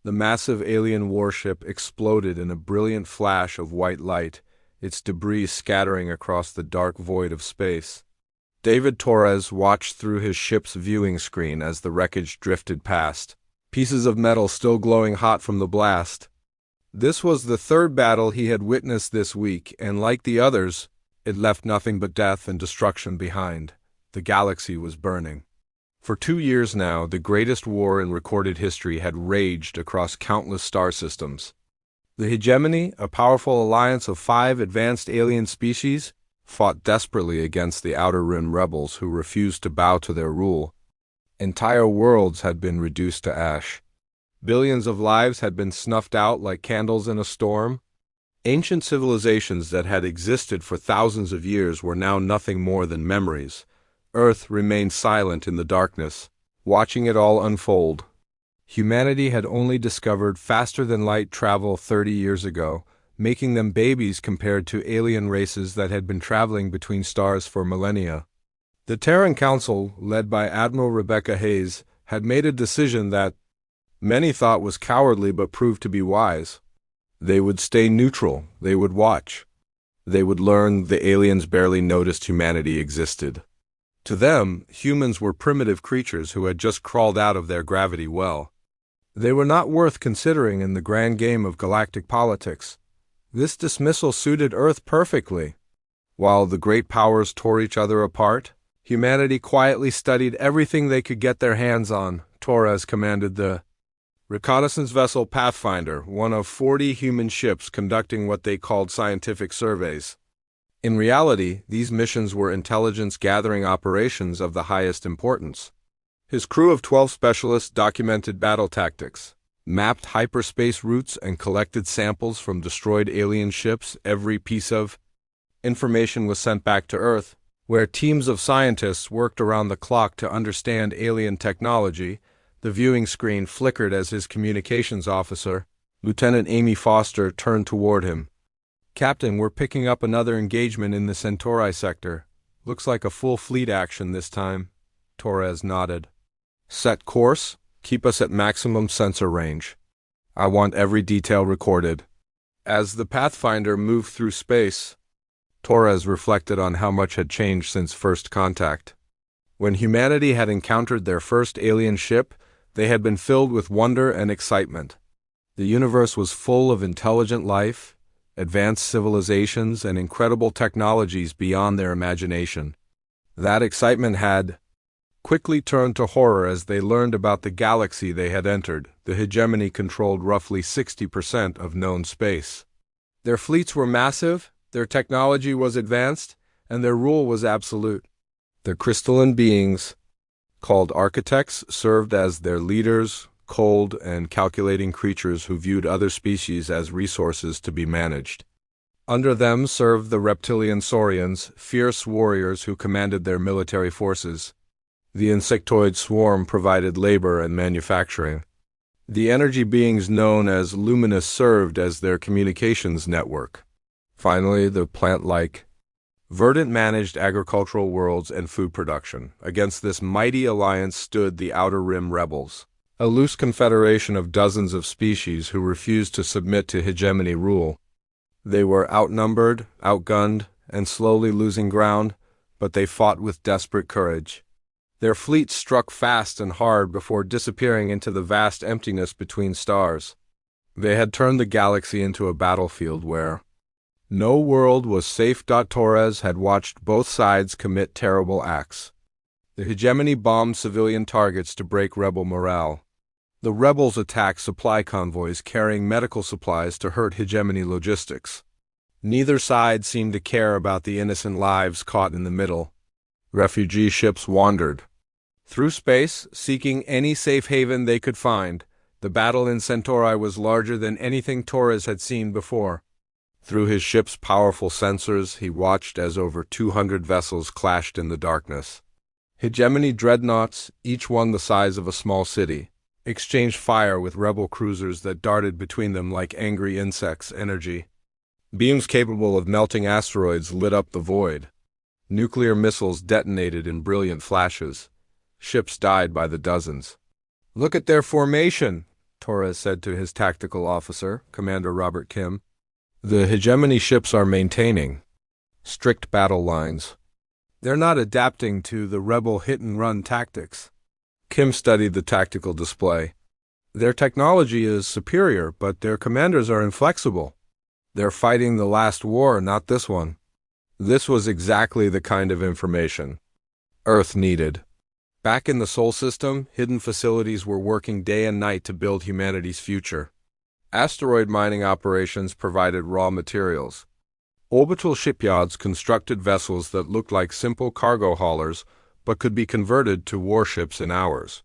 The massive alien warship exploded in a brilliant flash of white light, its debris scattering across the dark void of space. David Torres watched through his ship's viewing screen as the wreckage drifted past, pieces of metal still glowing hot from the blast. This was the third battle he had witnessed this week, and like the others, it left nothing but death and destruction behind. The galaxy was burning. For 2 years now, the greatest war in recorded history had raged across countless star systems. The hegemony, a powerful alliance of 5 advanced alien species, fought desperately against the Outer Rim rebels who refused to bow to their rule. Entire worlds had been reduced to ash. Billions of lives had been snuffed out like candles in a storm. Ancient civilizations that had existed for thousands of years were now nothing more than memories. Earth remained silent in the darkness, watching it all unfold. Humanity had only discovered faster-than-light travel 30 years ago, making them babies compared to alien races that had been traveling between stars for millennia. The Terran Council, led by Admiral Rebecca Hayes, had made a decision that many thought was cowardly but proved to be wise. They would stay neutral, they would watch. They would learn the aliens barely noticed humanity existed. To them, humans were primitive creatures who had just crawled out of their gravity well. They were not worth considering in the grand game of galactic politics. This dismissal suited Earth perfectly. While the great powers tore each other apart, humanity quietly studied everything they could get their hands on. Torres commanded the reconnaissance vessel Pathfinder, one of 40 human ships conducting what they called scientific surveys. In reality, these missions were intelligence-gathering operations of the highest importance. His crew of 12 specialists documented battle tactics, mapped hyperspace routes, and collected samples from destroyed alien ships. Every piece of information was sent back to Earth, where teams of scientists worked around the clock to understand alien technology. The viewing screen flickered as his communications officer, Lieutenant Amy Foster, turned toward him. "Captain, we're picking up another engagement in the Centauri sector. Looks like a full fleet action this time." Torres nodded. "Set course. Keep us at maximum sensor range. I want every detail recorded." As the Pathfinder moved through space, Torres reflected on how much had changed since first contact. When humanity had encountered their first alien ship, they had been filled with wonder and excitement. The universe was full of intelligent life, advanced civilizations, and incredible technologies beyond their imagination. That excitement had quickly turned to horror as they learned about the galaxy they had entered. The hegemony controlled roughly 60% of known space. Their fleets were massive, their technology was advanced, and their rule was absolute. The crystalline beings, called architects, served as their leaders, cold and calculating creatures who viewed other species as resources to be managed. Under them served the reptilian saurians, fierce warriors who commanded their military forces. The insectoid swarm provided labor and manufacturing. The energy beings known as luminous served as their communications network. Finally, the plant-like verdant managed agricultural worlds and food production. Against this mighty alliance stood the Outer Rim rebels, a loose confederation of dozens of species who refused to submit to hegemony rule. They were outnumbered, outgunned, and slowly losing ground, but they fought with desperate courage. Their fleet struck fast and hard before disappearing into the vast emptiness between stars. They had turned the galaxy into a battlefield where no world was safe. Torres had watched both sides commit terrible acts. The hegemony bombed civilian targets to break rebel morale. The rebels attacked supply convoys carrying medical supplies to hurt hegemony logistics. Neither side seemed to care about the innocent lives caught in the middle. Refugee ships wandered through space, seeking any safe haven they could find. The battle in Centauri was larger than anything Torres had seen before. Through his ship's powerful sensors, he watched as over 200 vessels clashed in the darkness. Hegemony dreadnoughts, each one the size of a small city, exchanged fire with rebel cruisers that darted between them like angry insects. Energy beams capable of melting asteroids lit up the void. Nuclear missiles detonated in brilliant flashes. Ships died by the dozens. "Look at their formation," Torres said to his tactical officer, Commander Robert Kim. The hegemony ships are maintaining strict battle lines. They're not adapting to the rebel hit-and-run tactics. Kim studied the tactical display. Their technology is superior, but their commanders are inflexible. They're fighting the last war, not this one. This was exactly the kind of information Earth needed. Back in the Sol system, hidden facilities were working day and night to build humanity's future. Asteroid mining operations provided raw materials. Orbital shipyards constructed vessels that looked like simple cargo haulers but could be converted to warships in hours.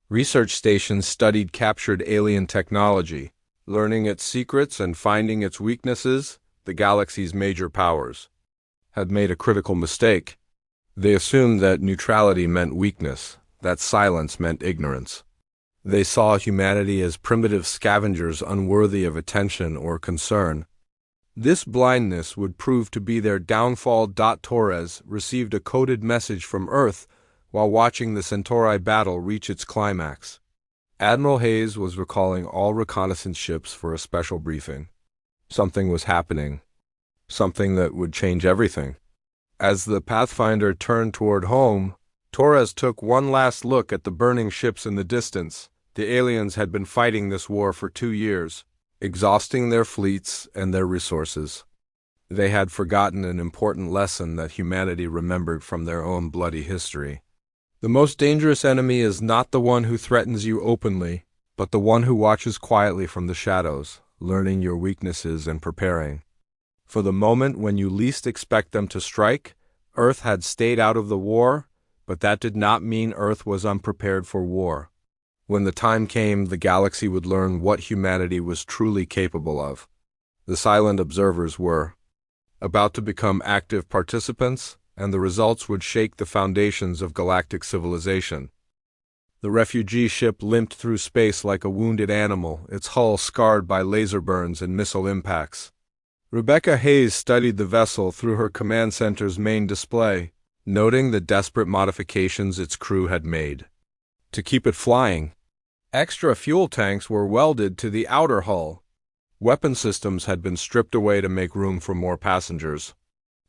Research stations studied captured alien technology, learning its secrets and finding its weaknesses. The galaxy's major powers had made a critical mistake. They assumed that neutrality meant weakness, that silence meant ignorance. They saw humanity as primitive scavengers unworthy of attention or concern. This blindness would prove to be their downfall. Torres received a coded message from Earth while watching the Centauri battle reach its climax. Admiral Hayes was recalling all reconnaissance ships for a special briefing. Something was happening. Something that would change everything. As the Pathfinder turned toward home, Torres took one last look at the burning ships in the distance. The aliens had been fighting this war for 2 years, exhausting their fleets and their resources. They had forgotten an important lesson that humanity remembered from their own bloody history. The most dangerous enemy is not the one who threatens you openly, but the one who watches quietly from the shadows, learning your weaknesses and preparing. For the moment when you least expect them to strike, Earth had stayed out of the war, but that did not mean Earth was unprepared for war. When the time came, the galaxy would learn what humanity was truly capable of. The silent observers were about to become active participants, and the results would shake the foundations of galactic civilization. The refugee ship limped through space like a wounded animal, its hull scarred by laser burns and missile impacts. Rebecca Hayes studied the vessel through her command center's main display, noting the desperate modifications its crew had made to keep it flying. Extra fuel tanks were welded to the outer hull. Weapon systems had been stripped away to make room for more passengers.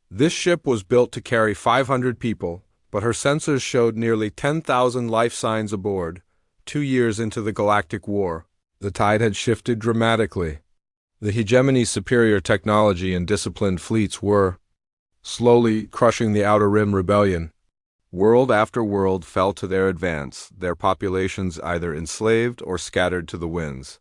This ship was built to carry 500 people, but her sensors showed nearly 10,000 life signs aboard. 2 years into the Galactic War, the tide had shifted dramatically. The hegemony's superior technology and disciplined fleets were slowly crushing the Outer Rim rebellion. World after world fell to their advance, their populations either enslaved or scattered to the winds.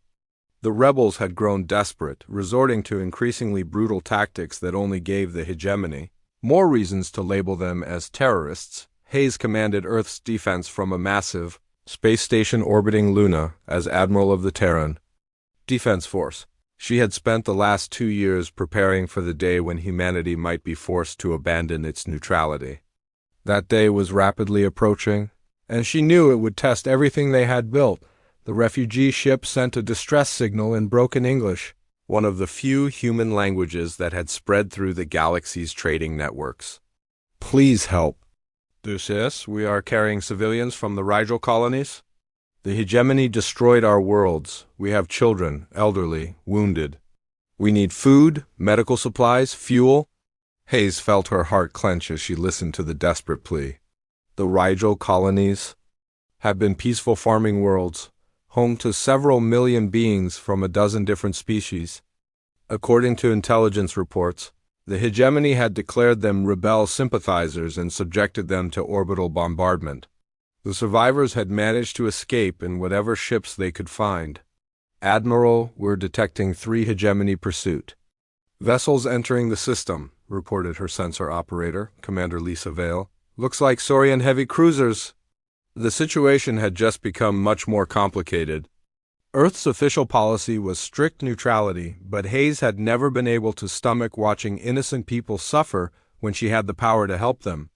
The rebels had grown desperate, resorting to increasingly brutal tactics that only gave the hegemony more reasons to label them as terrorists. Hayes commanded Earth's defense from a massive space station orbiting Luna as Admiral of the Terran Defense Force. She had spent the last 2 years preparing for the day when humanity might be forced to abandon its neutrality. That day was rapidly approaching, and she knew it would test everything they had built. The refugee ship sent a distress signal in broken English, one of the few human languages that had spread through the galaxy's trading networks. Please help. We are carrying civilians from the Rigel colonies. The hegemony destroyed our worlds. We have children, elderly, wounded. We need food, medical supplies, fuel. Hayes felt her heart clench as she listened to the desperate plea. The Rigel colonies have been peaceful farming worlds, home to several million beings from a dozen different species. According to intelligence reports, the hegemony had declared them rebel sympathizers and subjected them to orbital bombardment. The survivors had managed to escape in whatever ships they could find. Admiral, we're detecting 3 hegemony pursuit vessels entering the system, reported her sensor operator, Commander Lisa Vale. Looks like Saurian heavy cruisers. The situation had just become much more complicated. Earth's official policy was strict neutrality, but Hayes had never been able to stomach watching innocent people suffer when she had the power to help them.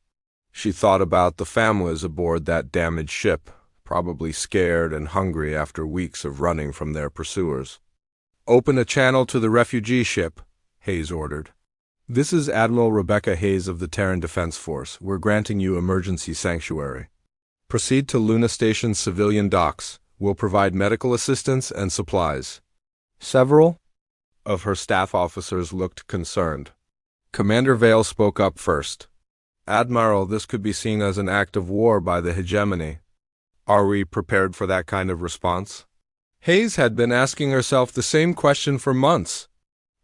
She thought about the families aboard that damaged ship, probably scared and hungry after weeks of running from their pursuers. Open a channel to the refugee ship, Hayes ordered. This is Admiral Rebecca Hayes of the Terran Defense Force. We're granting you emergency sanctuary. Proceed to Luna Station's civilian docks. We'll provide medical assistance and supplies. Several of her staff officers looked concerned. Commander Vale spoke up first. Admiral, this could be seen as an act of war by the hegemony. Are we prepared for that kind of response? Hayes had been asking herself the same question for months.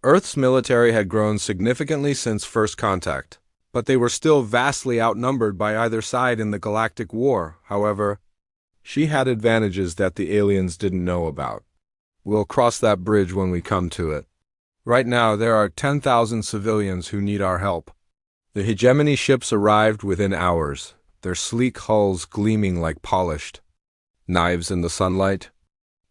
Earth's military had grown significantly since first contact, but they were still vastly outnumbered by either side in the Galactic War. However, she had advantages that the aliens didn't know about. We'll cross that bridge when we come to it. Right now, there are 10,000 civilians who need our help. The hegemony ships arrived within hours, their sleek hulls gleaming like polished knives in the sunlight.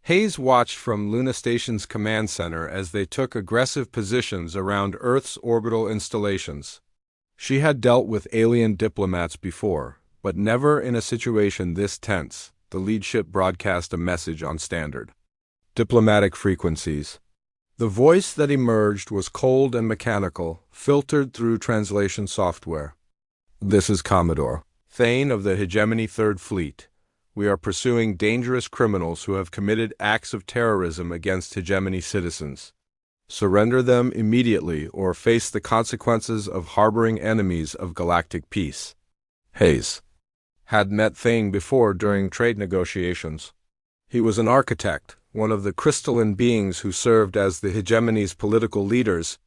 Hayes watched from Luna Station's command center as they took aggressive positions around Earth's orbital installations. She had dealt with alien diplomats before, but never in a situation this tense. The lead ship broadcast a message on standard diplomatic frequencies. The voice that emerged was cold and mechanical, filtered through translation software. This is Commodore Thane of the Hegemony Third Fleet. We are pursuing dangerous criminals who have committed acts of terrorism against hegemony citizens. Surrender them immediately or face the consequences of harboring enemies of galactic peace. Hayes had met Thane before during trade negotiations. He was an architect, one of the crystalline beings who served as the hegemony's political leaders.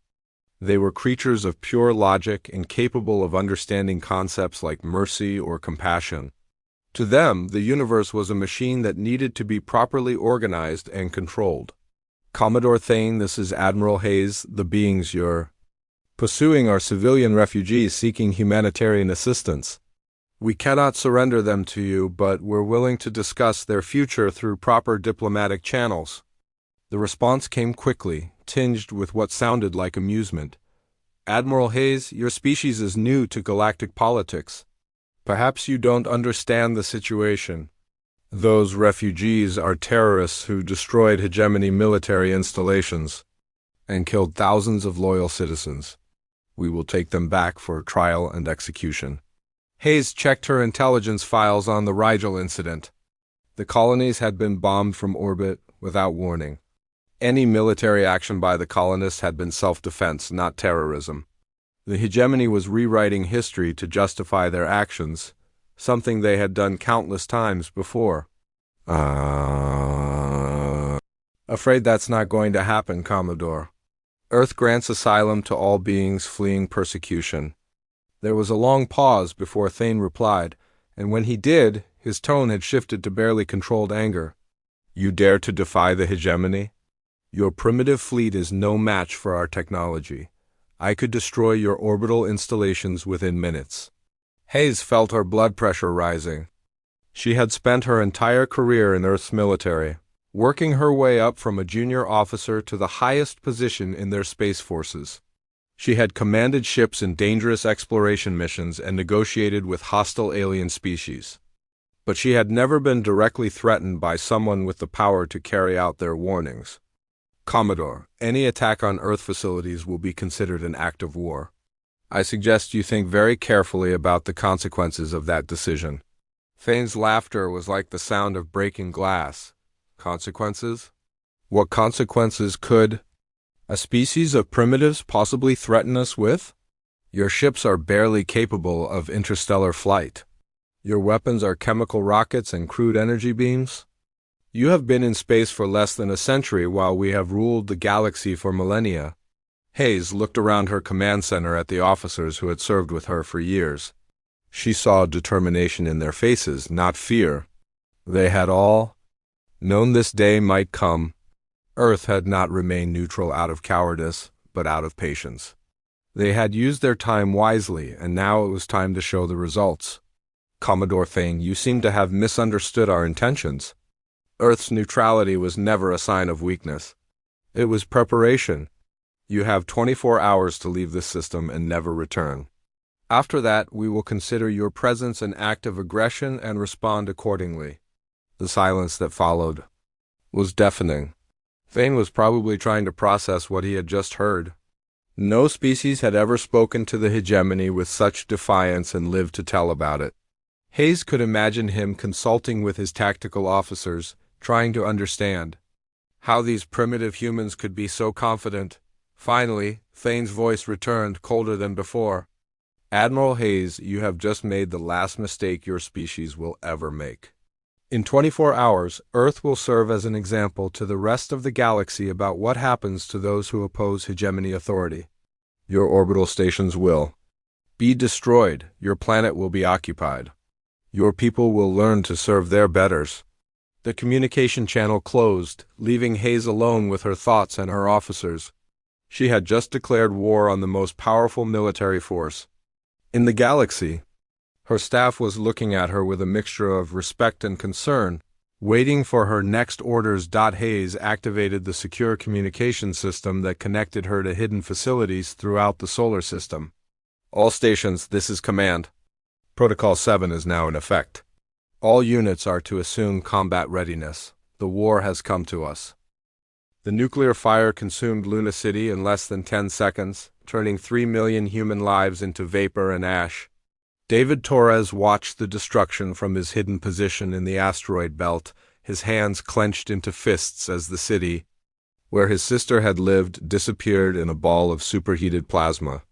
They were creatures of pure logic, incapable of understanding concepts like mercy or compassion. To them, the universe was a machine that needed to be properly organized and controlled. Commodore Thane, this is Admiral Hayes. The beings you're pursuing are civilian refugees seeking humanitarian assistance. We cannot surrender them to you, but we're willing to discuss their future through proper diplomatic channels. The response came quickly, tinged with what sounded like amusement. Admiral Hayes, your species is new to galactic politics. Perhaps you don't understand the situation. Those refugees are terrorists who destroyed hegemony military installations and killed thousands of loyal citizens. We will take them back for trial and execution. Hayes checked her intelligence files on the Rigel incident. The colonies had been bombed from orbit without warning. Any military action by the colonists had been self-defense, not terrorism. The hegemony was rewriting history to justify their actions, something they had done countless times before. Afraid that's not going to happen, Commodore. Earth grants asylum to all beings fleeing persecution. There was a long pause before Thane replied, and when he did, his tone had shifted to barely controlled anger. You dare to defy the hegemony? Your primitive fleet is no match for our technology. I could destroy your orbital installations within minutes. Hayes felt her blood pressure rising. She had spent her entire career in Earth's military, working her way up from a junior officer to the highest position in their space forces. She had commanded ships in dangerous exploration missions and negotiated with hostile alien species. But she had never been directly threatened by someone with the power to carry out their warnings. Commodore, any attack on Earth facilities will be considered an act of war. I suggest you think very carefully about the consequences of that decision. Thane's laughter was like the sound of breaking glass. Consequences? What consequences could a species of primitives possibly threaten us with? Your ships are barely capable of interstellar flight. Your weapons are chemical rockets and crude energy beams. You have been in space for less than a century while we have ruled the galaxy for millennia. Hayes looked around her command center at the officers who had served with her for years. She saw determination in their faces, not fear. They had all known this day might come. Earth had not remained neutral out of cowardice, but out of patience. They had used their time wisely, and now it was time to show the results. Commodore Thane, you seem to have misunderstood our intentions. Earth's neutrality was never a sign of weakness. It was preparation. You have 24 hours to leave this system and never return. After that, we will consider your presence an act of aggression and respond accordingly. The silence that followed was deafening. Thane was probably trying to process what he had just heard. No species had ever spoken to the hegemony with such defiance and lived to tell about it. Hayes could imagine him consulting with his tactical officers, trying to understand how these primitive humans could be so confident. Finally, Thane's voice returned, colder than before. Admiral Hayes, you have just made the last mistake your species will ever make. In 24 hours, Earth will serve as an example to the rest of the galaxy about what happens to those who oppose hegemony authority. Your orbital stations will be destroyed. Your planet will be occupied. Your people will learn to serve their betters. The communication channel closed, leaving Hayes alone with her thoughts and her officers. She had just declared war on the most powerful military force in the galaxy. Her staff was looking at her with a mixture of respect and concern, waiting for her next orders. Hayes activated the secure communication system that connected her to hidden facilities throughout the solar system. All stations, this is command. Protocol 7 is now in effect. All units are to assume combat readiness. The war has come to us. The nuclear fire consumed Luna City in less than 10 seconds, turning 3 million human lives into vapor and ash. David Torres watched the destruction from his hidden position in the asteroid belt, his hands clenched into fists as the city, where his sister had lived, disappeared in a ball of superheated plasma.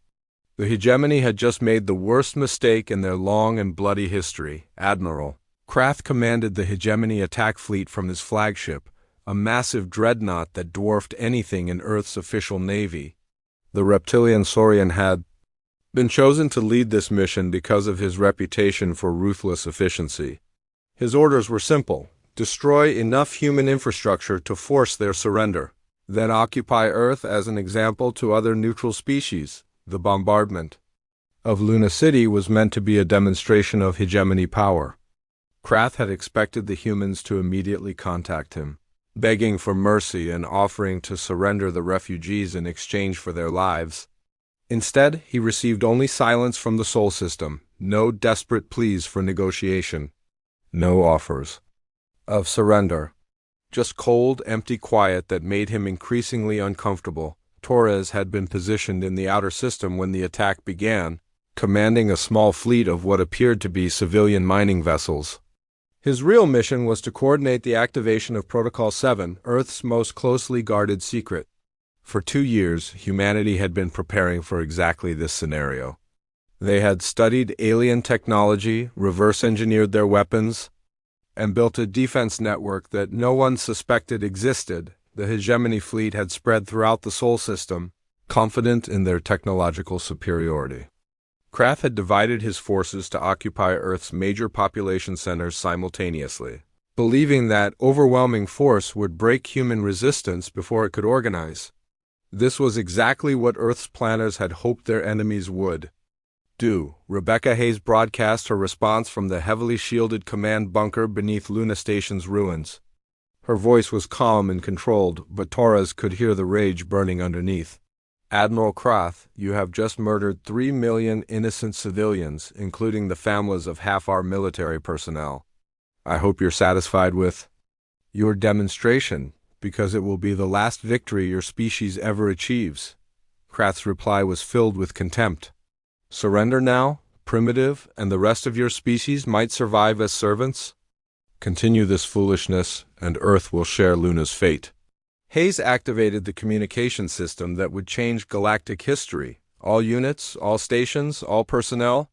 The hegemony had just made the worst mistake in their long and bloody history. Admiral Krath commanded the hegemony attack fleet from his flagship, a massive dreadnought that dwarfed anything in Earth's official navy. The reptilian Saurian had been chosen to lead this mission because of his reputation for ruthless efficiency. His orders were simple: destroy enough human infrastructure to force their surrender, then occupy Earth as an example to other neutral species. The bombardment of Luna City was meant to be a demonstration of hegemony power. Krath had expected the humans to immediately contact him, begging for mercy and offering to surrender the refugees in exchange for their lives. Instead, he received only silence from the Sol system, no desperate pleas for negotiation, no offers of surrender. Just cold, empty quiet that made him increasingly uncomfortable. Torres had been positioned in the outer system when the attack began, commanding a small fleet of what appeared to be civilian mining vessels. His real mission was to coordinate the activation of Protocol 7, Earth's most closely guarded secret. For 2 years, humanity had been preparing for exactly this scenario. They had studied alien technology, reverse-engineered their weapons, and built a defense network that no one suspected existed. The hegemony fleet had spread throughout the Sol system, confident in their technological superiority. Krath had divided his forces to occupy Earth's major population centers simultaneously, believing that overwhelming force would break human resistance before it could organize. This was exactly what Earth's planners had hoped their enemies would do. Rebecca Hayes broadcast her response from the heavily shielded command bunker beneath Luna Station's ruins. Her voice was calm and controlled, but Torres could hear the rage burning underneath. Admiral Krath, you have just murdered 3 million innocent civilians, including the families of half our military personnel. I hope you're satisfied with your demonstration, because it will be the last victory your species ever achieves. Krath's reply was filled with contempt. Surrender now, primitive, and the rest of your species might survive as servants? Continue this foolishness, and Earth will share Luna's fate. Hayes activated the communication system that would change galactic history. All units, all stations, all personnel.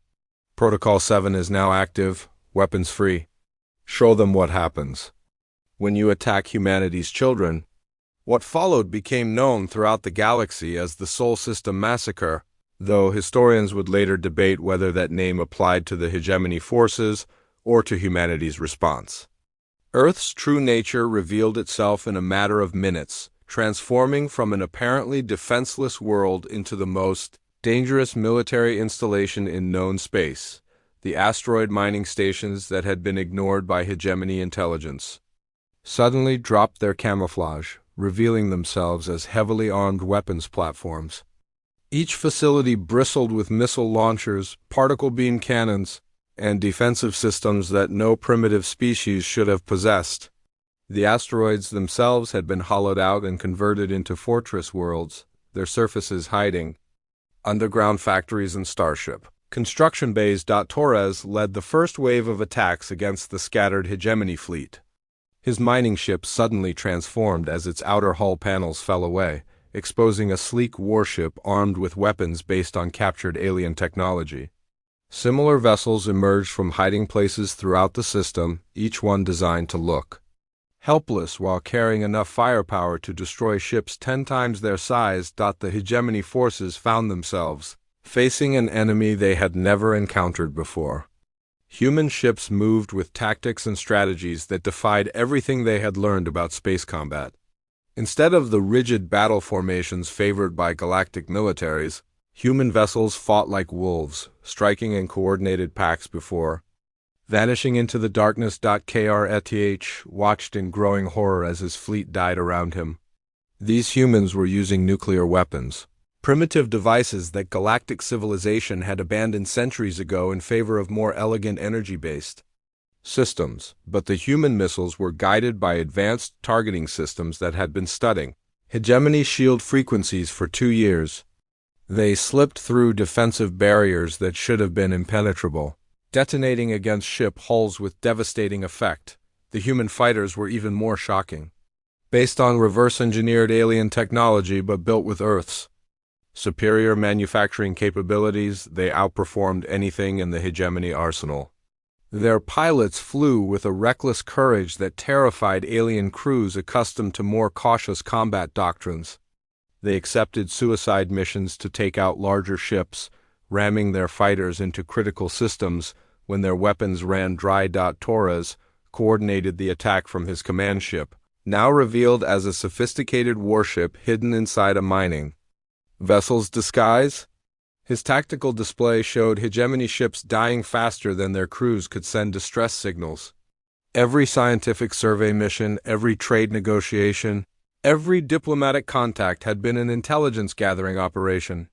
Protocol 7 is now active, weapons free. Show them what happens when you attack humanity's children. What followed became known throughout the galaxy as the Sol System Massacre, though historians would later debate whether that name applied to the hegemony forces or to humanity's response. Earth's true nature revealed itself in a matter of minutes, transforming from an apparently defenseless world into the most dangerous military installation in known space. The asteroid mining stations that had been ignored by hegemony intelligence suddenly dropped their camouflage, revealing themselves as heavily armed weapons platforms. Each facility bristled with missile launchers, particle beam cannons, and defensive systems that no primitive species should have possessed. The asteroids themselves had been hollowed out and converted into fortress worlds, their surfaces hiding underground factories and starship construction bays. Torres led the first wave of attacks against the scattered hegemony fleet. His mining ship suddenly transformed as its outer hull panels fell away, exposing a sleek warship armed with weapons based on captured alien technology. Similar vessels emerged from hiding places throughout the system, each one designed to look helpless while carrying enough firepower to destroy ships 10 times their size. The hegemony forces found themselves facing an enemy they had never encountered before. Human ships moved with tactics and strategies that defied everything they had learned about space combat. Instead of the rigid battle formations favored by galactic militaries, human vessels fought like wolves, striking in coordinated packs before vanishing into the darkness. Kreth watched in growing horror as his fleet died around him. These humans were using nuclear weapons, primitive devices that galactic civilization had abandoned centuries ago in favor of more elegant energy-based systems, but the human missiles were guided by advanced targeting systems that had been studying hegemony shield frequencies for 2 years. They slipped through defensive barriers that should have been impenetrable, detonating against ship hulls with devastating effect. The human fighters were even more shocking. Based on reverse-engineered alien technology but built with Earth's superior manufacturing capabilities, they outperformed anything in the hegemony arsenal. Their pilots flew with a reckless courage that terrified alien crews accustomed to more cautious combat doctrines. They accepted suicide missions to take out larger ships, ramming their fighters into critical systems when their weapons ran dry. Torres coordinated the attack from his command ship, now revealed as a sophisticated warship hidden inside a mining vessel's disguise. His tactical display showed hegemony ships dying faster than their crews could send distress signals. Every scientific survey mission, every trade negotiation, every diplomatic contact had been an intelligence-gathering operation.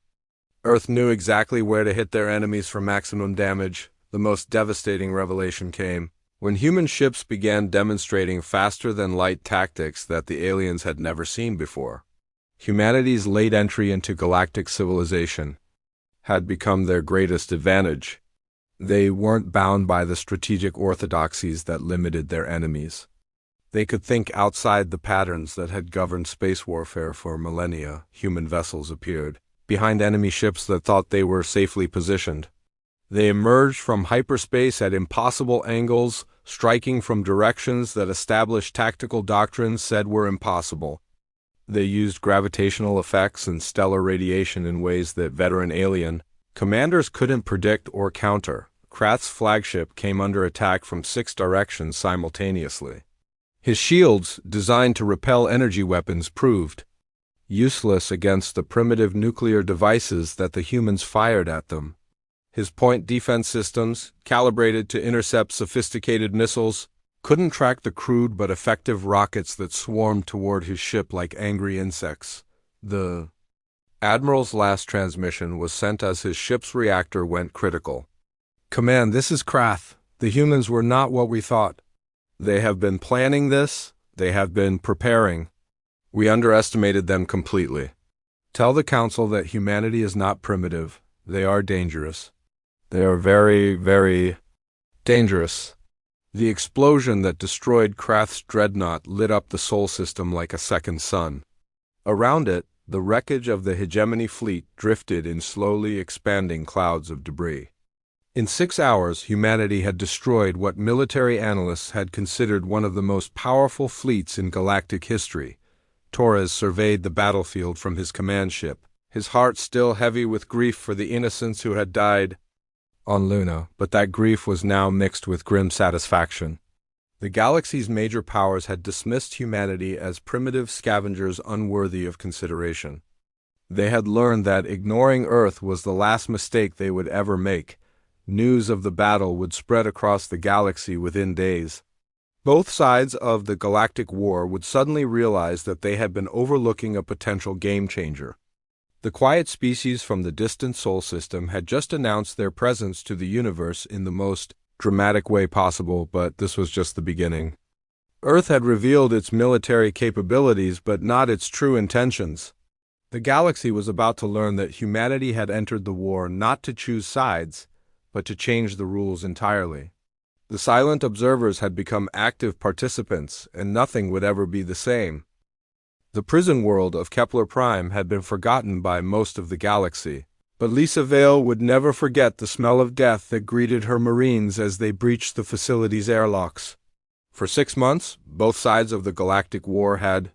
Earth knew exactly where to hit their enemies for maximum damage. The most devastating revelation came when human ships began demonstrating faster-than-light tactics that the aliens had never seen before. Humanity's late entry into galactic civilization had become their greatest advantage. They weren't bound by the strategic orthodoxies that limited their enemies. They could think outside the patterns that had governed space warfare for millennia. Human vessels appeared behind enemy ships that thought they were safely positioned. They emerged from hyperspace at impossible angles, striking from directions that established tactical doctrines said were impossible. They used gravitational effects and stellar radiation in ways that veteran alien commanders couldn't predict or counter. Kreth's flagship came under attack from 6 directions simultaneously. His shields, designed to repel energy weapons, proved useless against the primitive nuclear devices that the humans fired at them. His point defense systems, calibrated to intercept sophisticated missiles, couldn't track the crude but effective rockets that swarmed toward his ship like angry insects. The Admiral's last transmission was sent as his ship's reactor went critical. "Command, this is Kreth. The humans were not what we thought. They have been planning this. They have been preparing. We underestimated them completely. Tell the Council that humanity is not primitive. They are dangerous. They are very, very dangerous." The explosion that destroyed Kreth's dreadnought lit up the Sol system like a second sun. Around it, the wreckage of the hegemony fleet drifted in slowly expanding clouds of debris. In 6 hours, humanity had destroyed what military analysts had considered one of the most powerful fleets in galactic history. Torres surveyed the battlefield from his command ship, his heart still heavy with grief for the innocents who had died on Luna, but that grief was now mixed with grim satisfaction. The galaxy's major powers had dismissed humanity as primitive scavengers unworthy of consideration. They had learned that ignoring Earth was the last mistake they would ever make. News of the battle would spread across the galaxy within days. Both sides of the Galactic War would suddenly realize that they had been overlooking a potential game-changer. The quiet species from the distant Sol system had just announced their presence to the universe in the most dramatic way possible, but this was just the beginning. Earth had revealed its military capabilities, but not its true intentions. The galaxy was about to learn that humanity had entered the war not to choose sides, but to change the rules entirely. The silent observers had become active participants, and nothing would ever be the same. The prison world of Kepler Prime had been forgotten by most of the galaxy, but Lisa Vale would never forget the smell of death that greeted her Marines as they breached the facility's airlocks. For 6 months, both sides of the Galactic War had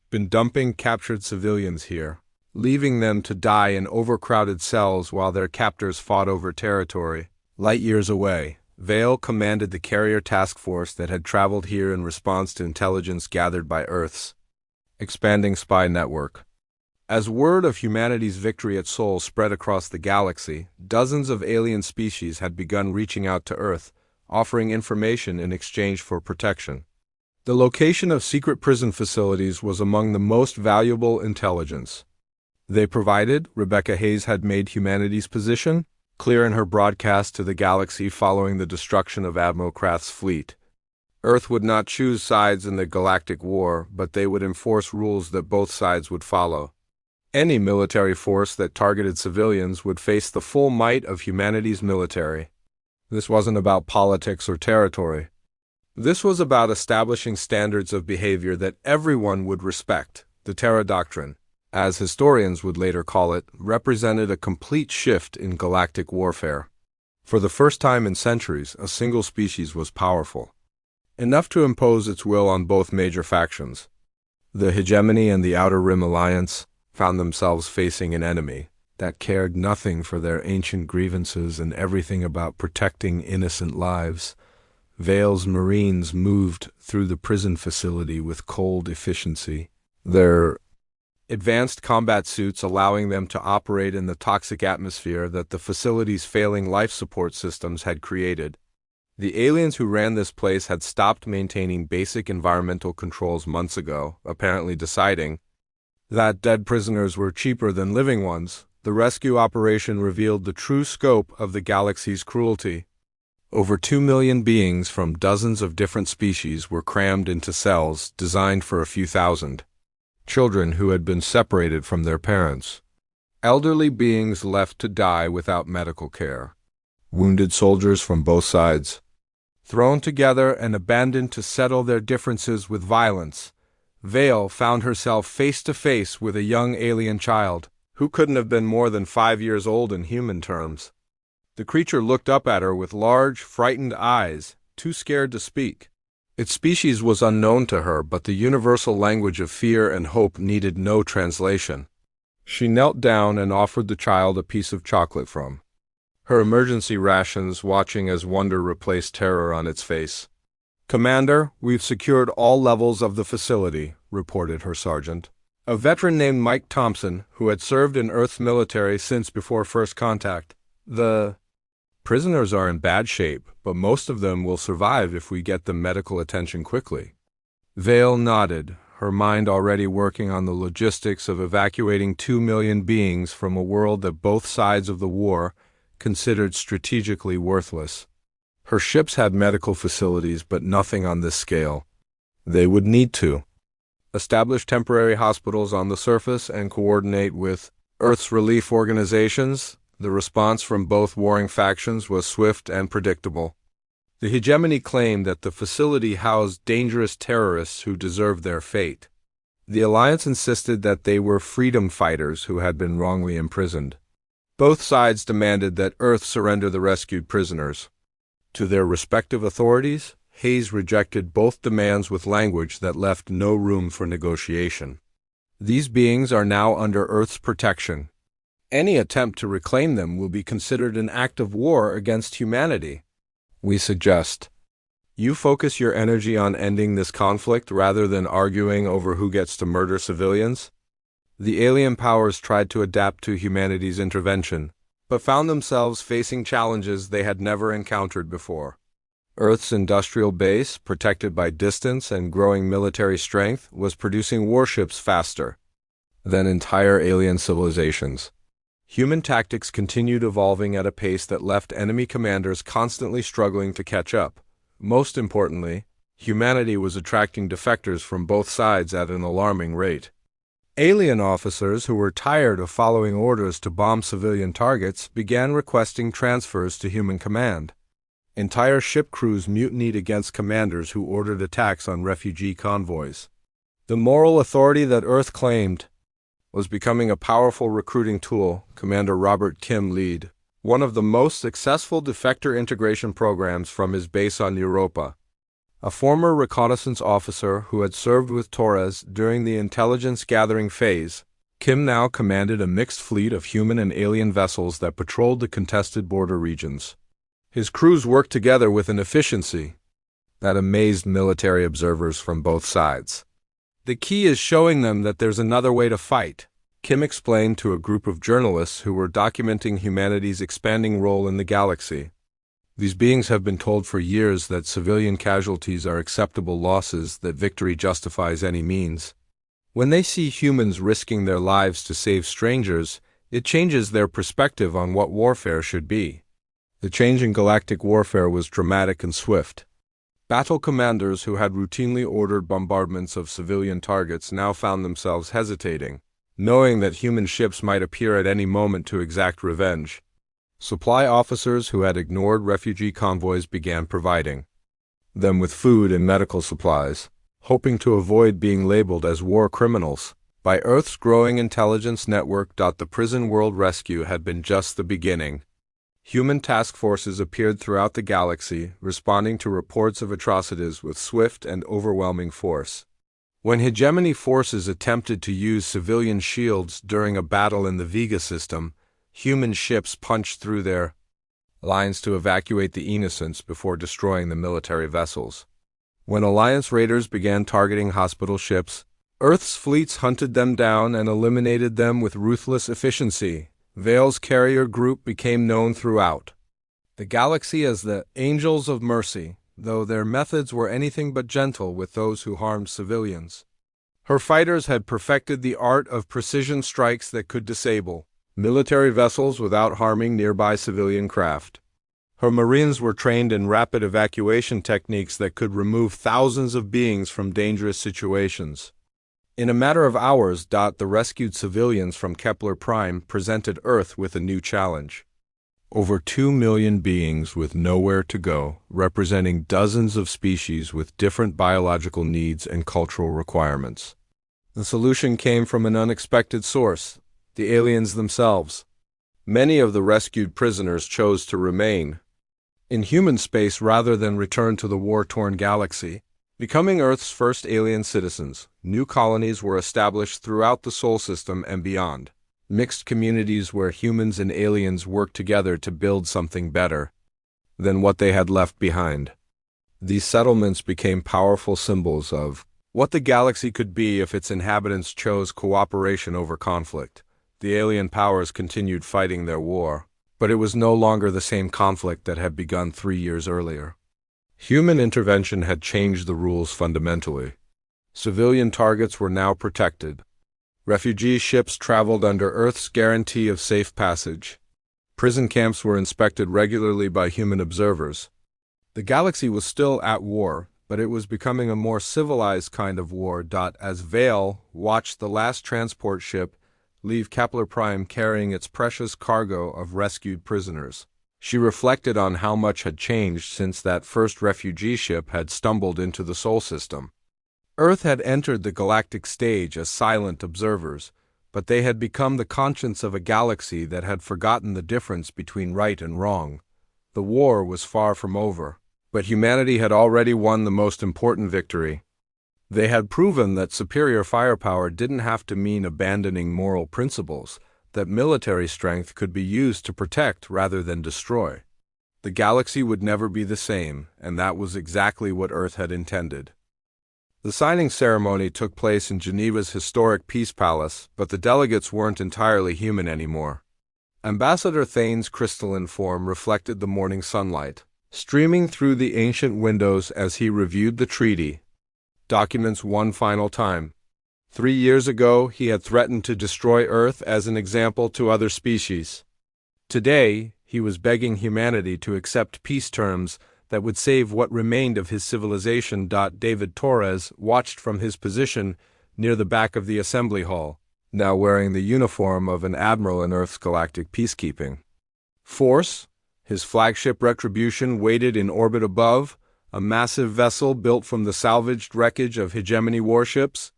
been dumping captured civilians here, leaving them to die in overcrowded cells while their captors fought over territory light years away. Vale commanded the carrier task force that had traveled here in response to intelligence gathered by Earth's expanding spy network. As word of humanity's victory at Sol spread across the galaxy, dozens of alien species had begun reaching out to Earth, offering information in exchange for protection. The location of secret prison facilities was among the most valuable intelligence they provided. Rebecca Hayes had made humanity's position clear in her broadcast to the galaxy following the destruction of Admiral Krath's fleet. Earth would not choose sides in the Galactic War, but they would enforce rules that both sides would follow. Any military force that targeted civilians would face the full might of humanity's military. This wasn't about politics or territory. This was about establishing standards of behavior that everyone would respect. The Terra Doctrine, as historians would later call it, represented a complete shift in galactic warfare. For the first time in centuries, a single species was powerful, enough to impose its will on both major factions. The Hegemony and the Outer Rim Alliance found themselves facing an enemy that cared nothing for their ancient grievances and everything about protecting innocent lives. Vale's Marines moved through the prison facility with cold efficiency, their advanced combat suits allowing them to operate in the toxic atmosphere that the facility's failing life support systems had created. The aliens who ran this place had stopped maintaining basic environmental controls months ago, apparently deciding that dead prisoners were cheaper than living ones. The rescue operation revealed the true scope of the galaxy's cruelty. Over 2 million beings from dozens of different species were crammed into cells designed for a few thousand. Children who had been separated from their parents. Elderly beings left to die without medical care. Wounded soldiers from both sides. Thrown together and abandoned to settle their differences with violence. Vale found herself face to face with a young alien child, who couldn't have been more than 5 years old in human terms. The creature looked up at her with large, frightened eyes, too scared to speak. Its species was unknown to her, but the universal language of fear and hope needed no translation. She knelt down and offered the child a piece of chocolate from her emergency rations, watching as wonder replaced terror on its face. "Commander, we've secured all levels of the facility," reported her sergeant. A veteran named Mike Thompson, who had served in Earth's military since before first contact. "The prisoners are in bad shape, but most of them will survive if we get them medical attention quickly." Vale nodded, her mind already working on the logistics of evacuating 2 million beings from a world that both sides of the war considered strategically worthless. Her ships had medical facilities, but nothing on this scale. They would need to establish temporary hospitals on the surface and coordinate with Earth's relief organizations. The response from both warring factions was swift and predictable. The Hegemony claimed that the facility housed dangerous terrorists who deserved their fate. The Alliance insisted that they were freedom fighters who had been wrongly imprisoned. Both sides demanded that Earth surrender the rescued prisoners. To their respective authorities, Hayes rejected both demands with language that left no room for negotiation. These beings are now under Earth's protection. Any attempt to reclaim them will be considered an act of war against humanity. We suggest you focus your energy on ending this conflict rather than arguing over who gets to murder civilians. The alien powers tried to adapt to humanity's intervention, but found themselves facing challenges they had never encountered before. Earth's industrial base, protected by distance and growing military strength, was producing warships faster than entire alien civilizations. Human tactics continued evolving at a pace that left enemy commanders constantly struggling to catch up. Most importantly, humanity was attracting defectors from both sides at an alarming rate. Alien officers who were tired of following orders to bomb civilian targets began requesting transfers to human command. Entire ship crews mutinied against commanders who ordered attacks on refugee convoys. The moral authority that Earth claimed was becoming a powerful recruiting tool, Commander Robert Kim led one of the most successful defector integration programs from his base on Europa. A former reconnaissance officer who had served with Torres during the intelligence gathering phase, Kim now commanded a mixed fleet of human and alien vessels that patrolled the contested border regions. His crews worked together with an efficiency that amazed military observers from both sides. "The key is showing them that there's another way to fight," Kim explained to a group of journalists who were documenting humanity's expanding role in the galaxy. "These beings have been told for years that civilian casualties are acceptable losses, that victory justifies any means. When they see humans risking their lives to save strangers, it changes their perspective on what warfare should be." The change in galactic warfare was dramatic and swift. Battle commanders who had routinely ordered bombardments of civilian targets now found themselves hesitating, knowing that human ships might appear at any moment to exact revenge. Supply officers who had ignored refugee convoys began providing them with food and medical supplies, hoping to avoid being labeled as war criminals by Earth's growing intelligence network. The prison world rescue had been just the beginning. Human task forces appeared throughout the galaxy, responding to reports of atrocities with swift and overwhelming force. When hegemony forces attempted to use civilian shields during a battle in the Vega system, human ships punched through their lines to evacuate the innocents before destroying the military vessels. When Alliance raiders began targeting hospital ships, Earth's fleets hunted them down and eliminated them with ruthless efficiency. Vale's carrier group became known throughout the galaxy as the Angels of Mercy, though their methods were anything but gentle with those who harmed civilians. Her fighters had perfected the art of precision strikes that could disable military vessels without harming nearby civilian craft. Her Marines were trained in rapid evacuation techniques that could remove thousands of beings from dangerous situations. In a matter of hours, the rescued civilians from Kepler Prime presented Earth with a new challenge. Over 2 million beings with nowhere to go, representing dozens of species with different biological needs and cultural requirements. The solution came from an unexpected source: the aliens themselves. Many of the rescued prisoners chose to remain in human space rather than return to the war-torn galaxy. Becoming Earth's first alien citizens, new colonies were established throughout the Sol system and beyond. Mixed communities where humans and aliens worked together to build something better than what they had left behind. These settlements became powerful symbols of what the galaxy could be if its inhabitants chose cooperation over conflict. The alien powers continued fighting their war, but it was no longer the same conflict that had begun 3 years earlier. Human intervention had changed the rules fundamentally. Civilian targets were now protected. Refugee ships traveled under Earth's guarantee of safe passage. Prison camps were inspected regularly by human observers. The galaxy was still at war, but it was becoming a more civilized kind of war. As Vale watched the last transport ship leave Kepler Prime carrying its precious cargo of rescued prisoners, she reflected on how much had changed since that first refugee ship had stumbled into the Sol system. Earth had entered the galactic stage as silent observers, but they had become the conscience of a galaxy that had forgotten the difference between right and wrong. The war was far from over, but humanity had already won the most important victory. They had proven that superior firepower didn't have to mean abandoning moral principles, that military strength could be used to protect rather than destroy. The galaxy would never be the same, and that was exactly what Earth had intended. The signing ceremony took place in Geneva's historic Peace Palace, but the delegates weren't entirely human anymore. Ambassador Thane's crystalline form reflected the morning sunlight, streaming through the ancient windows as he reviewed the treaty documents one final time. 3 years ago, he had threatened to destroy Earth as an example to other species. Today, he was begging humanity to accept peace terms that would save what remained of his civilization. David Torres watched from his position near the back of the assembly hall, now wearing the uniform of an admiral in Earth's galactic peacekeeping force. His flagship Retribution waited in orbit above, a massive vessel built from the salvaged wreckage of hegemony warships.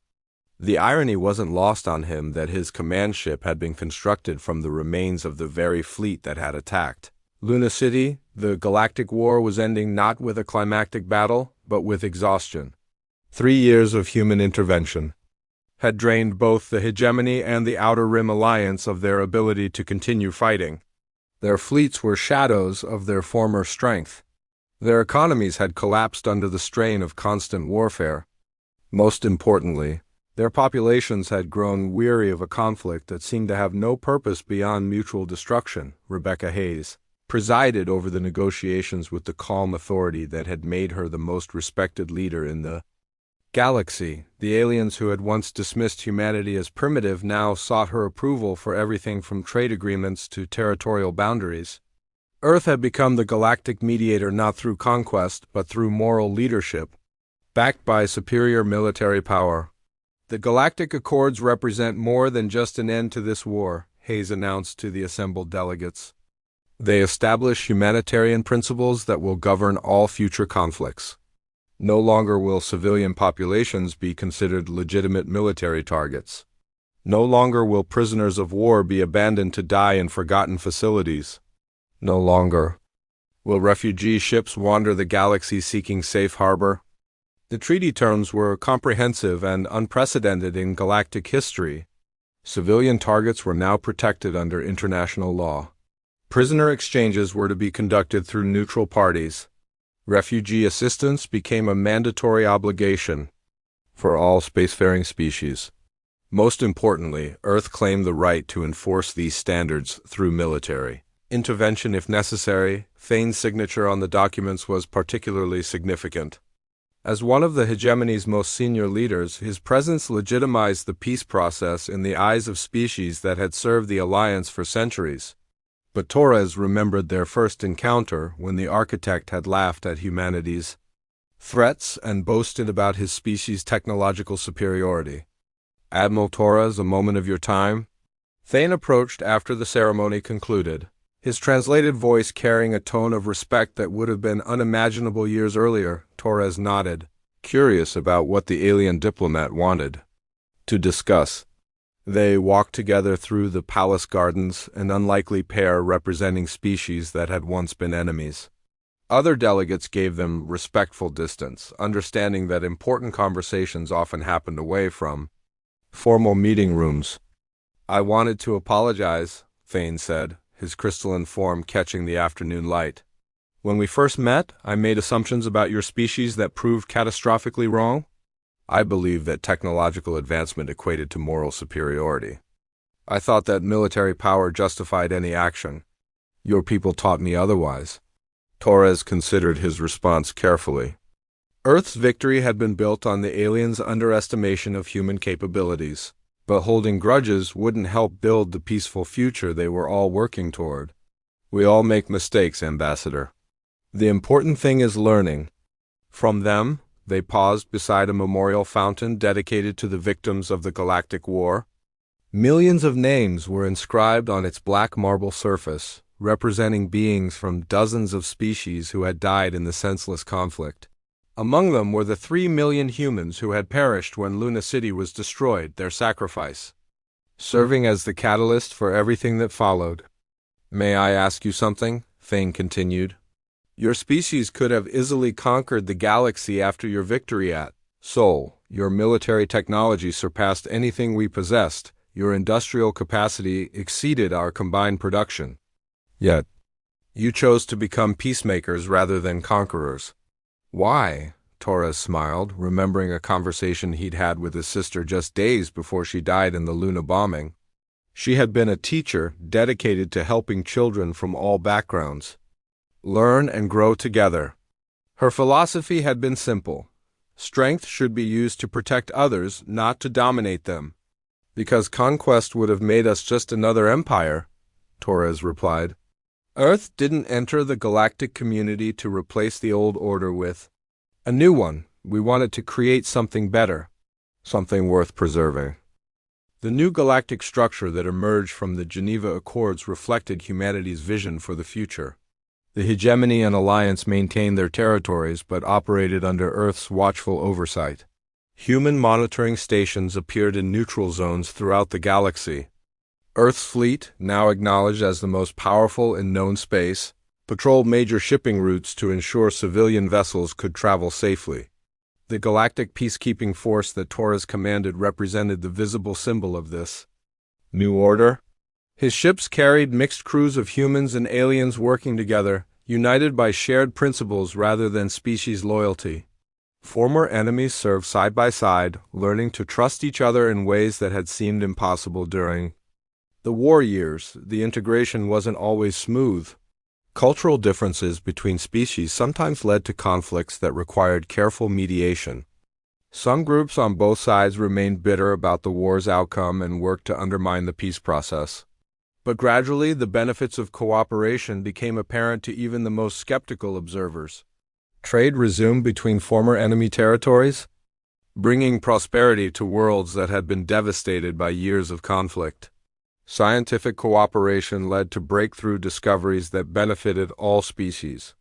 The irony wasn't lost on him that his command ship had been constructed from the remains of the very fleet that had attacked Luna City. The Galactic War was ending not with a climactic battle, but with exhaustion. 3 years of human intervention had drained both the hegemony and the Outer Rim Alliance of their ability to continue fighting. Their fleets were shadows of their former strength. Their economies had collapsed under the strain of constant warfare. Most importantly, their populations had grown weary of a conflict that seemed to have no purpose beyond mutual destruction. Rebecca Hayes presided over the negotiations with the calm authority that had made her the most respected leader in the galaxy. The aliens who had once dismissed humanity as primitive now sought her approval for everything from trade agreements to territorial boundaries. Earth had become the galactic mediator not through conquest, but through moral leadership, backed by superior military power. The Galactic Accords represent more than just an end to this war, Hayes announced to the assembled delegates. They establish humanitarian principles that will govern all future conflicts. No longer will civilian populations be considered legitimate military targets. No longer will prisoners of war be abandoned to die in forgotten facilities. No longer will refugee ships wander the galaxy seeking safe harbor. The treaty terms were comprehensive and unprecedented in galactic history. Civilian targets were now protected under international law. Prisoner exchanges were to be conducted through neutral parties. Refugee assistance became a mandatory obligation for all spacefaring species. Most importantly, Earth claimed the right to enforce these standards through military intervention if necessary. Fane's signature on the documents was particularly significant. As one of the hegemony's most senior leaders, his presence legitimized the peace process in the eyes of species that had served the Alliance for centuries. But Torres remembered their first encounter when the architect had laughed at humanity's threats and boasted about his species' technological superiority. Admiral Torres, a moment of your time? Thane approached after the ceremony concluded, his translated voice carrying a tone of respect that would have been unimaginable years earlier. Torres nodded, curious about what the alien diplomat wanted to discuss. They walked together through the palace gardens, an unlikely pair representing species that had once been enemies. Other delegates gave them respectful distance, understanding that important conversations often happened away from formal meeting rooms. I wanted to apologize, Thane said, his crystalline form catching the afternoon light. When we first met, I made assumptions about your species that proved catastrophically wrong. I believed that technological advancement equated to moral superiority. I thought that military power justified any action. Your people taught me otherwise. Torres considered his response carefully. Earth's victory had been built on the aliens' underestimation of human capabilities, but holding grudges wouldn't help build the peaceful future they were all working toward. We all make mistakes, Ambassador. The important thing is learning. From them, they paused beside a memorial fountain dedicated to the victims of the Galactic War. Millions of names were inscribed on its black marble surface, representing beings from dozens of species who had died in the senseless conflict. Among them were the 3 million humans who had perished when Luna City was destroyed, their sacrifice serving as the catalyst for everything that followed. May I ask you something? Thane continued. Your species could have easily conquered the galaxy after your victory at Sol. Your military technology surpassed anything we possessed. Your industrial capacity exceeded our combined production. Yet, you chose to become peacemakers rather than conquerors. Why? Torres smiled, remembering a conversation he'd had with his sister just days before she died in the Luna bombing. She had been a teacher dedicated to helping children from all backgrounds learn and grow together. Her philosophy had been simple. Strength should be used to protect others, not to dominate them. Because conquest would have made us just another empire, Torres replied. Earth didn't enter the galactic community to replace the old order with a new one. We wanted to create something better, something worth preserving. The new galactic structure that emerged from the Geneva Accords reflected humanity's vision for the future. The Hegemony and Alliance maintained their territories but operated under Earth's watchful oversight. Human monitoring stations appeared in neutral zones throughout the galaxy. Earth's fleet, now acknowledged as the most powerful in known space, patrolled major shipping routes to ensure civilian vessels could travel safely. The galactic peacekeeping force that Torres commanded represented the visible symbol of this new order. His ships carried mixed crews of humans and aliens working together, united by shared principles rather than species loyalty. Former enemies served side by side, learning to trust each other in ways that had seemed impossible during the war years. The integration wasn't always smooth. Cultural differences between species sometimes led to conflicts that required careful mediation. Some groups on both sides remained bitter about the war's outcome and worked to undermine the peace process. But gradually, the benefits of cooperation became apparent to even the most skeptical observers. Trade resumed between former enemy territories, bringing prosperity to worlds that had been devastated by years of conflict. Scientific cooperation led to breakthrough discoveries that benefited all species.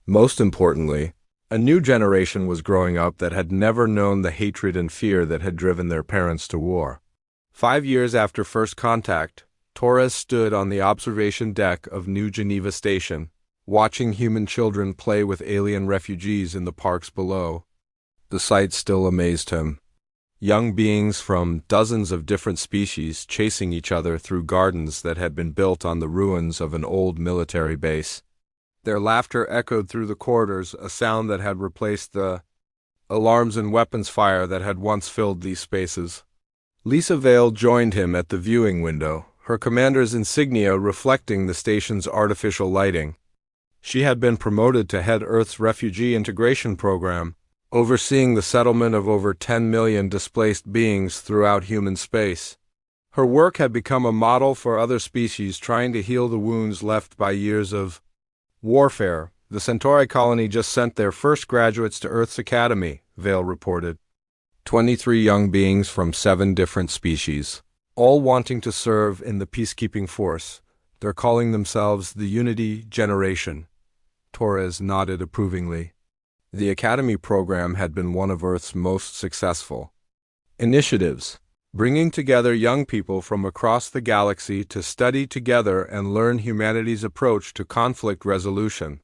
Most importantly, a new generation was growing up that had never known the hatred and fear that had driven their parents to war. 5 years after first contact, Torres stood on the observation deck of New Geneva Station, watching human children play with alien refugees in the parks below. The sight still amazed him. Young beings from dozens of different species chasing each other through gardens that had been built on the ruins of an old military base. Their laughter echoed through the corridors, a sound that had replaced the alarms and weapons fire that had once filled these spaces. Lisa Vale joined him at the viewing window, her commander's insignia reflecting the station's artificial lighting. She had been promoted to head Earth's refugee integration program, overseeing the settlement of over 10 million displaced beings throughout human space. Her work had become a model for other species trying to heal the wounds left by years of warfare. The Centauri colony just sent their first graduates to Earth's Academy, Vale reported. 23 young beings from 7 different species, all wanting to serve in the peacekeeping force. They're calling themselves the Unity Generation. Torres nodded approvingly. The Academy program had been one of Earth's most successful initiatives, bringing together young people from across the galaxy to study together and learn humanity's approach to conflict resolution.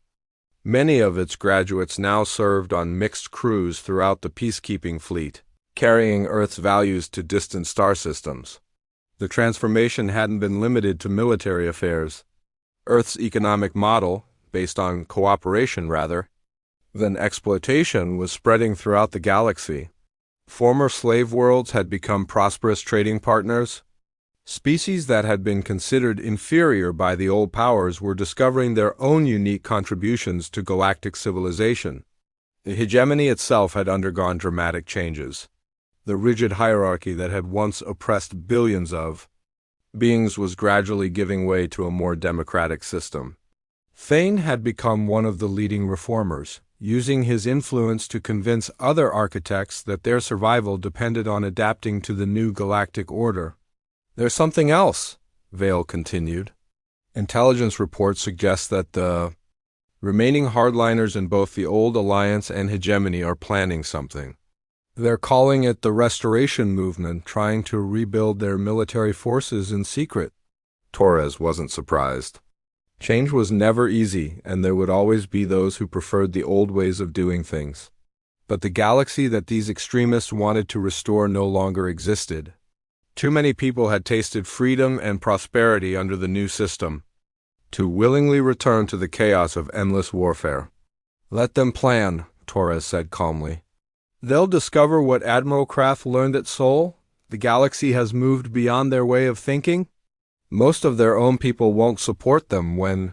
Many of its graduates now served on mixed crews throughout the peacekeeping fleet, carrying Earth's values to distant star systems. The transformation hadn't been limited to military affairs. Earth's economic model, based on cooperation rather than exploitation, was spreading throughout the galaxy. Former slave worlds had become prosperous trading partners. Species that had been considered inferior by the old powers were discovering their own unique contributions to galactic civilization. The hegemony itself had undergone dramatic changes. The rigid hierarchy that had once oppressed billions of beings was gradually giving way to a more democratic system. Thane had become one of the leading reformers, using his influence to convince other architects that their survival depended on adapting to the new galactic order. There's something else, Vale continued. Intelligence reports suggest that the remaining hardliners in both the old Alliance and Hegemony are planning something. They're calling it the Restoration Movement, trying to rebuild their military forces in secret. Torres wasn't surprised. Change was never easy, and there would always be those who preferred the old ways of doing things. But the galaxy that these extremists wanted to restore no longer existed. Too many people had tasted freedom and prosperity under the new system to willingly return to the chaos of endless warfare. Let them plan, Torres said calmly. They'll discover what Admiral Kraft learned at Sol. The galaxy has moved beyond their way of thinking. Most of their own people won't support them when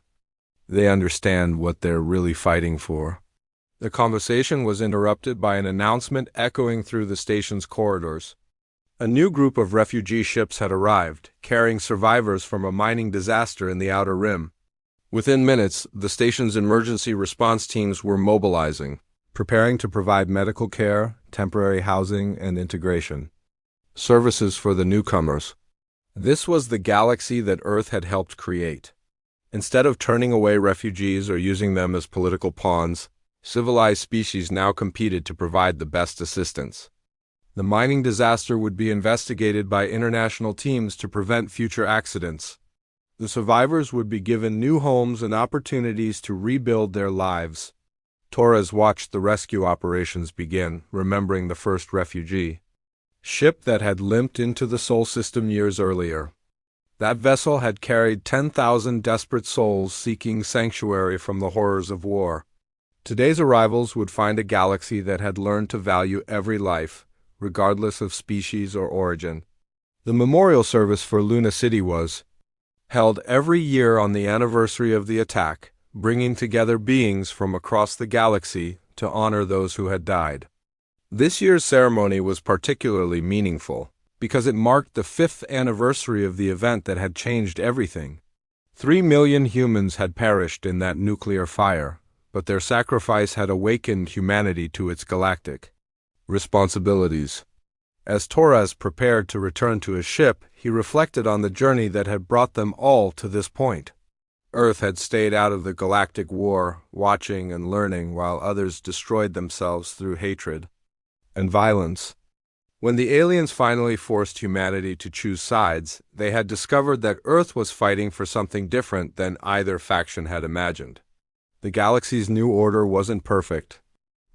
they understand what they're really fighting for. The conversation was interrupted by an announcement echoing through the station's corridors. A new group of refugee ships had arrived, carrying survivors from a mining disaster in the Outer Rim. Within minutes, the station's emergency response teams were mobilizing, preparing to provide medical care, temporary housing, and integration services for the newcomers. This was the galaxy that Earth had helped create. Instead of turning away refugees or using them as political pawns, civilized species now competed to provide the best assistance. The mining disaster would be investigated by international teams to prevent future accidents. The survivors would be given new homes and opportunities to rebuild their lives. Torres watched the rescue operations begin, remembering the first refugee ship that had limped into the Sol system years earlier. That vessel had carried 10,000 desperate souls seeking sanctuary from the horrors of war. Today's arrivals would find a galaxy that had learned to value every life, regardless of species or origin. The memorial service for Luna City was held every year on the anniversary of the attack, bringing together beings from across the galaxy to honor those who had died. This year's ceremony was particularly meaningful because it marked the 5th anniversary of the event that had changed everything. 3 million humans had perished in that nuclear fire, but their sacrifice had awakened humanity to its galactic responsibilities. As Torres prepared to return to his ship, he reflected on the journey that had brought them all to this point. Earth had stayed out of the Galactic War, watching and learning while others destroyed themselves through hatred and violence. When the aliens finally forced humanity to choose sides, they had discovered that Earth was fighting for something different than either faction had imagined. The galaxy's new order wasn't perfect.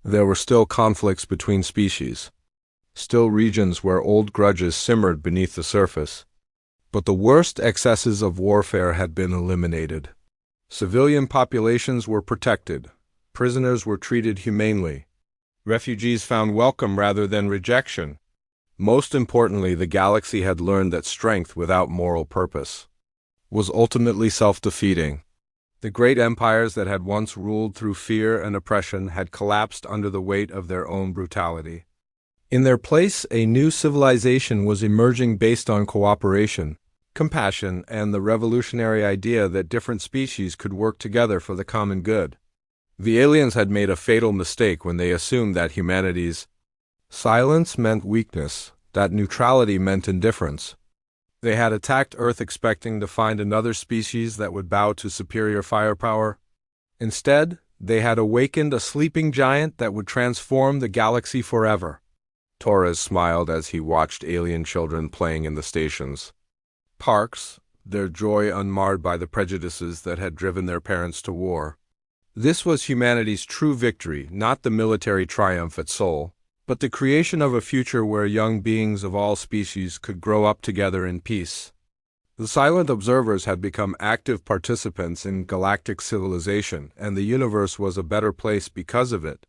There were still conflicts between species, still regions where old grudges simmered beneath the surface. But the worst excesses of warfare had been eliminated. Civilian populations were protected. Prisoners were treated humanely. Refugees found welcome rather than rejection. Most importantly, the galaxy had learned that strength without moral purpose was ultimately self-defeating. The great empires that had once ruled through fear and oppression had collapsed under the weight of their own brutality. In their place, a new civilization was emerging based on cooperation, compassion, and the revolutionary idea that different species could work together for the common good. The aliens had made a fatal mistake when they assumed that humanity's silence meant weakness, that neutrality meant indifference. They had attacked Earth expecting to find another species that would bow to superior firepower. Instead, they had awakened a sleeping giant that would transform the galaxy forever. Torres smiled as he watched alien children playing in the stations parks, their joy unmarred by the prejudices that had driven their parents to war. This was humanity's true victory, not the military triumph at Sol, but the creation of a future where young beings of all species could grow up together in peace. The silent observers had become active participants in galactic civilization, and the universe was a better place because of it.